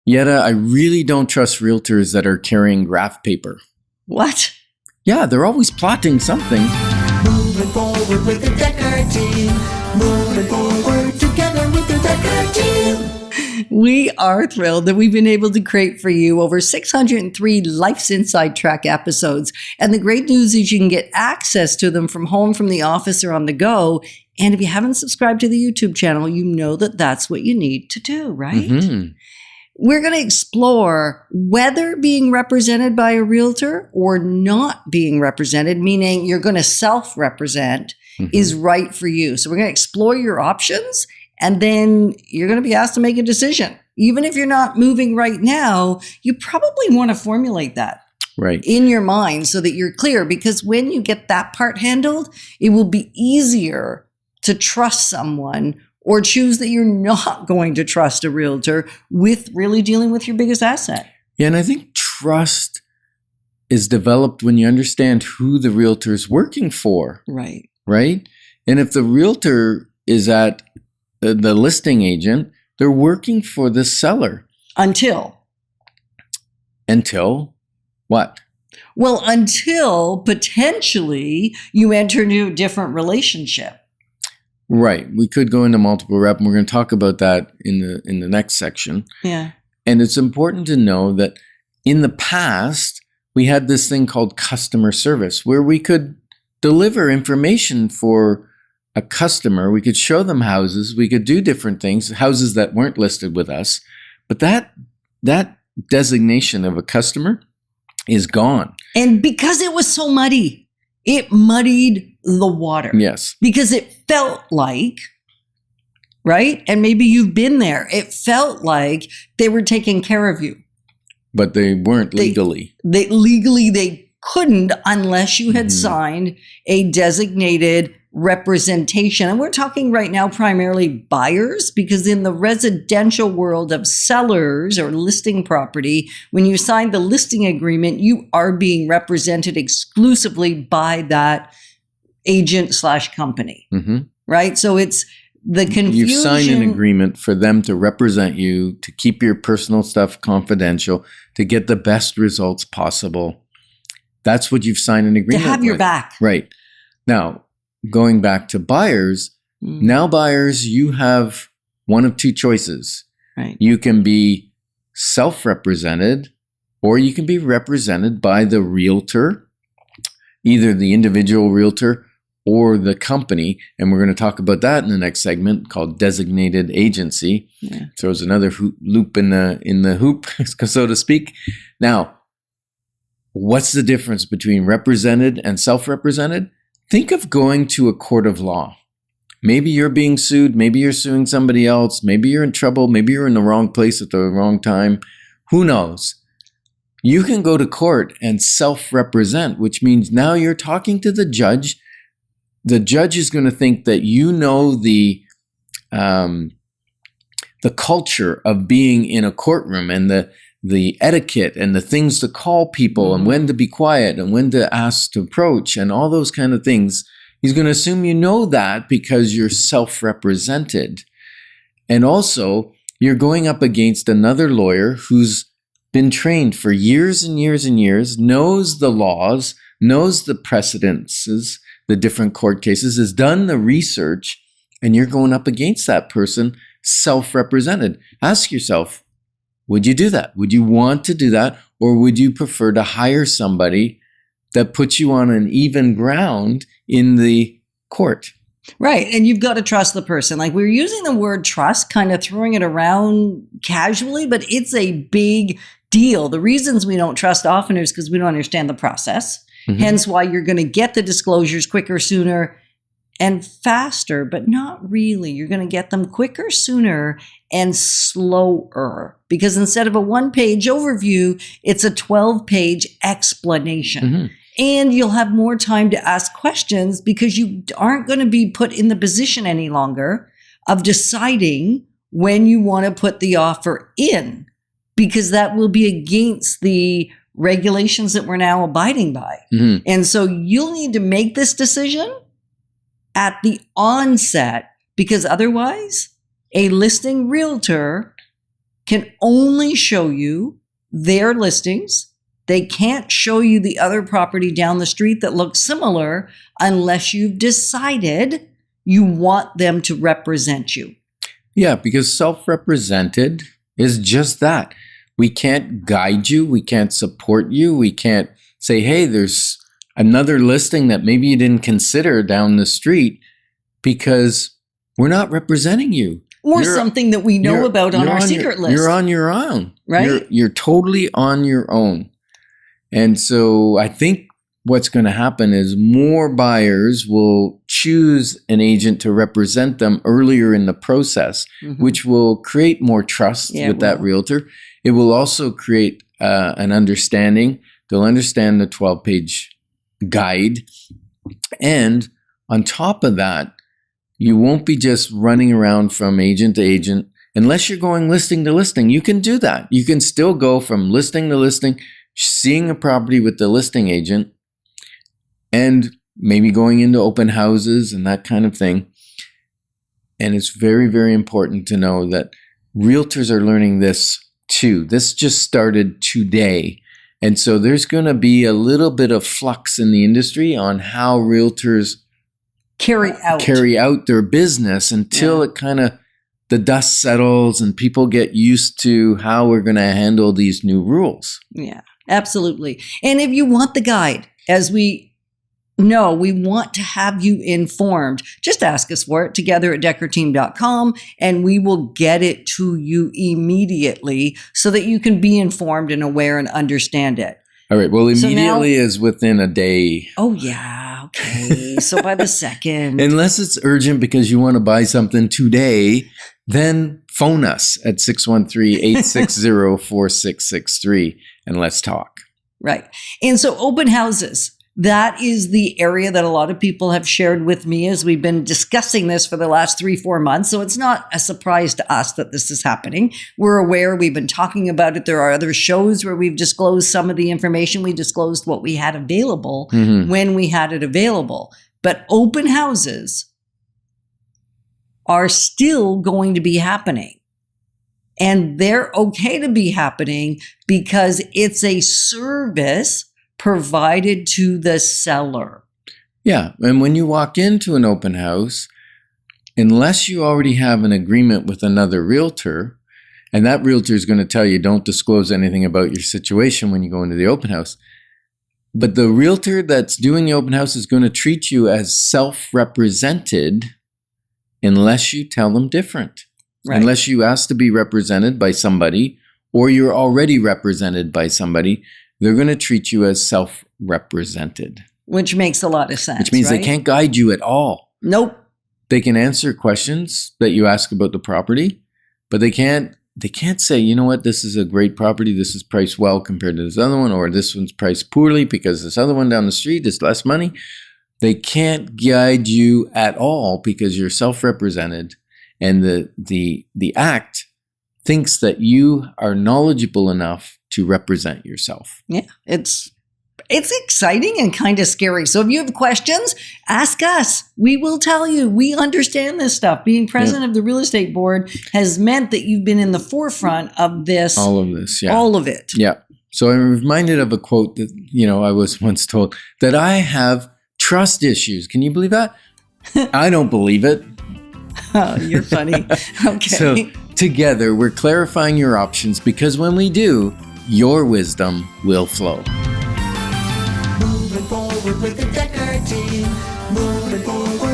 Yetta, I really don't trust realtors that are carrying graph paper. What? Yeah, they're always plotting something. Moving forward with the Dekker Team. Moving forward together with the Dekker Team. We are thrilled that we've been able to create for you over 603 Life's Inside Track episodes. And the great news is you can get access to them from home, from the office, or on the go. And if you haven't subscribed to the YouTube channel, you know that that's what you need to do, right? Mm-hmm. We're going to explore whether being represented by a realtor or not being represented, meaning you're going to self-represent, is right for you. So we're going to explore your options, and then you're going to be asked to make a decision. Even if you're not moving right now, you probably want to formulate that in your mind so that you're clear, because when you get that part handled, it will be easier to trust someone or choose that you're not going to trust a realtor with really dealing with your biggest asset. Yeah, and I think trust is developed when you understand who the realtor is working for. Right? And if the realtor is at the listing agent, they're working for the seller. Until what? Well, until potentially you enter into a different relationship. Right. We could go into multiple rep, and we're going to talk about that in the next section. Yeah. And it's important to know that in the past, we had this thing called customer service, where we could deliver information for a customer. We could show them houses. We could do different things, houses that weren't listed with us. But that designation of a customer is gone. And because it was so muddy, it muddied the water. Yes. Because it felt like, right? And maybe you've been there. It felt like they were taking care of you. But they weren't legally. They couldn't unless you had signed a designated representation. And we're talking right now primarily buyers, because in the residential world of sellers or listing property, when you sign the listing agreement, you are being represented exclusively by that agent/company, right? So it's the confusion. You've signed an agreement for them to represent you, to keep your personal stuff confidential, to get the best results possible. That's what you've signed an agreement to have your back. Right. Now, going back to buyers, now buyers, you have one of two choices. Right. You can be self-represented, or you can be represented by the realtor, either the individual realtor or the company. And we're going to talk about that in the next segment, called designated agency. Yeah. Throws another loop in the hoop, so to speak. Now, what's the difference between represented and self-represented? Think of going to a court of law. Maybe you're being sued. Maybe you're suing somebody else. Maybe you're in trouble. Maybe you're in the wrong place at the wrong time. Who knows? You can go to court and self-represent, which means now you're talking to the judge. The judge is going to think that you know the culture of being in a courtroom, and the etiquette and the things to call people and when to be quiet and when to ask to approach and all those kind of things. He's going to assume you know that because you're self-represented. And also, you're going up against another lawyer who's been trained for years and years and years, knows the laws, knows the precedences, the different court cases, has done the research, and you're going up against that person self-represented. Ask yourself, would you do that? Would you want to do that? Or would you prefer to hire somebody that puts you on an even ground in the court? Right. And you've got to trust the person. Like, we're using the word trust, kind of throwing it around casually, but it's a big deal. The reasons we don't trust often is because we don't understand the process. Hence why you're going to get the disclosures quicker, sooner, and faster, but not really. You're going to get them quicker, sooner, and slower. Because instead of a one-page overview, it's a 12-page explanation. And you'll have more time to ask questions because you aren't going to be put in the position any longer of deciding when you want to put the offer in, because that will be against the regulations that we're now abiding by. And so you'll need to make this decision at the onset, because otherwise a listing realtor can only show you their listings. They can't show you the other property down the street that looks similar unless you've decided you want them to represent you. Yeah, because self-represented is just that. We can't guide you. We can't support you. We can't say, hey, there's another listing that maybe you didn't consider down the street, because we're not representing you. Or something that we know about on our secret list. You're on your own. Right? You're totally on your own. And so I think what's going to happen is more buyers will choose an agent to represent them earlier in the process, which will create more trust with that realtor. It will also create an understanding. They'll understand the 12-page guide. And on top of that, you won't be just running around from agent to agent. Unless you're going listing to listing, you can do that. You can still go from listing to listing, seeing a property with the listing agent, and maybe going into open houses and that kind of thing. And it's very, very important to know that realtors are learning this too. This just started today. And so there's going to be a little bit of flux in the industry on how realtors carry out their business until it kind of, the dust settles and people get used to how we're going to handle these new rules. Yeah, absolutely. And if you want the guide, as we know, we want to have you informed. Just ask us for it together at dekkerteam.com, and we will get it to you immediately so that you can be informed and aware and understand it. All right. Well, immediately is within a day. Oh, yeah. Okay. So by the second. Unless it's urgent because you want to buy something today, then phone us at 613-860-4663 and let's talk. Right. And so open houses. That is the area that a lot of people have shared with me as we've been discussing this for the last 3-4 months. So it's not a surprise to us that this is happening. We're aware. We've been talking about it. There are other shows where we've disclosed some of the information. We disclosed what we had available when we had it available. But open houses are still going to be happening. And they're okay to be happening because it's a service provided to the seller. Yeah. And when you walk into an open house, unless you already have an agreement with another realtor, and that realtor is going to tell you don't disclose anything about your situation when you go into the open house. But the realtor that's doing the open house is going to treat you as self-represented unless you tell them different. Right. Unless you ask to be represented by somebody or you're already represented by somebody, they're going to treat you as self-represented. Which makes a lot of sense. Which means they can't guide you at all. Nope. They can answer questions that you ask about the property, but they can't say, you know what, this is a great property. This is priced well compared to this other one, or this one's priced poorly because this other one down the street is less money. They can't guide you at all because you're self-represented, and the act thinks that you are knowledgeable enough to represent yourself. Yeah, it's exciting and kind of scary. So if you have questions, ask us. We will tell you. We understand this stuff. Being president of the real estate board has meant that you've been in the forefront of this. All of this, yeah. All of it. Yeah. So I'm reminded of a quote that, I was once told that I have trust issues. Can you believe that? I don't believe it. Oh, you're funny. Okay. So together, we're clarifying your options because when we do, your wisdom will flow. Moving forward with the Dekker Team. Moving forward.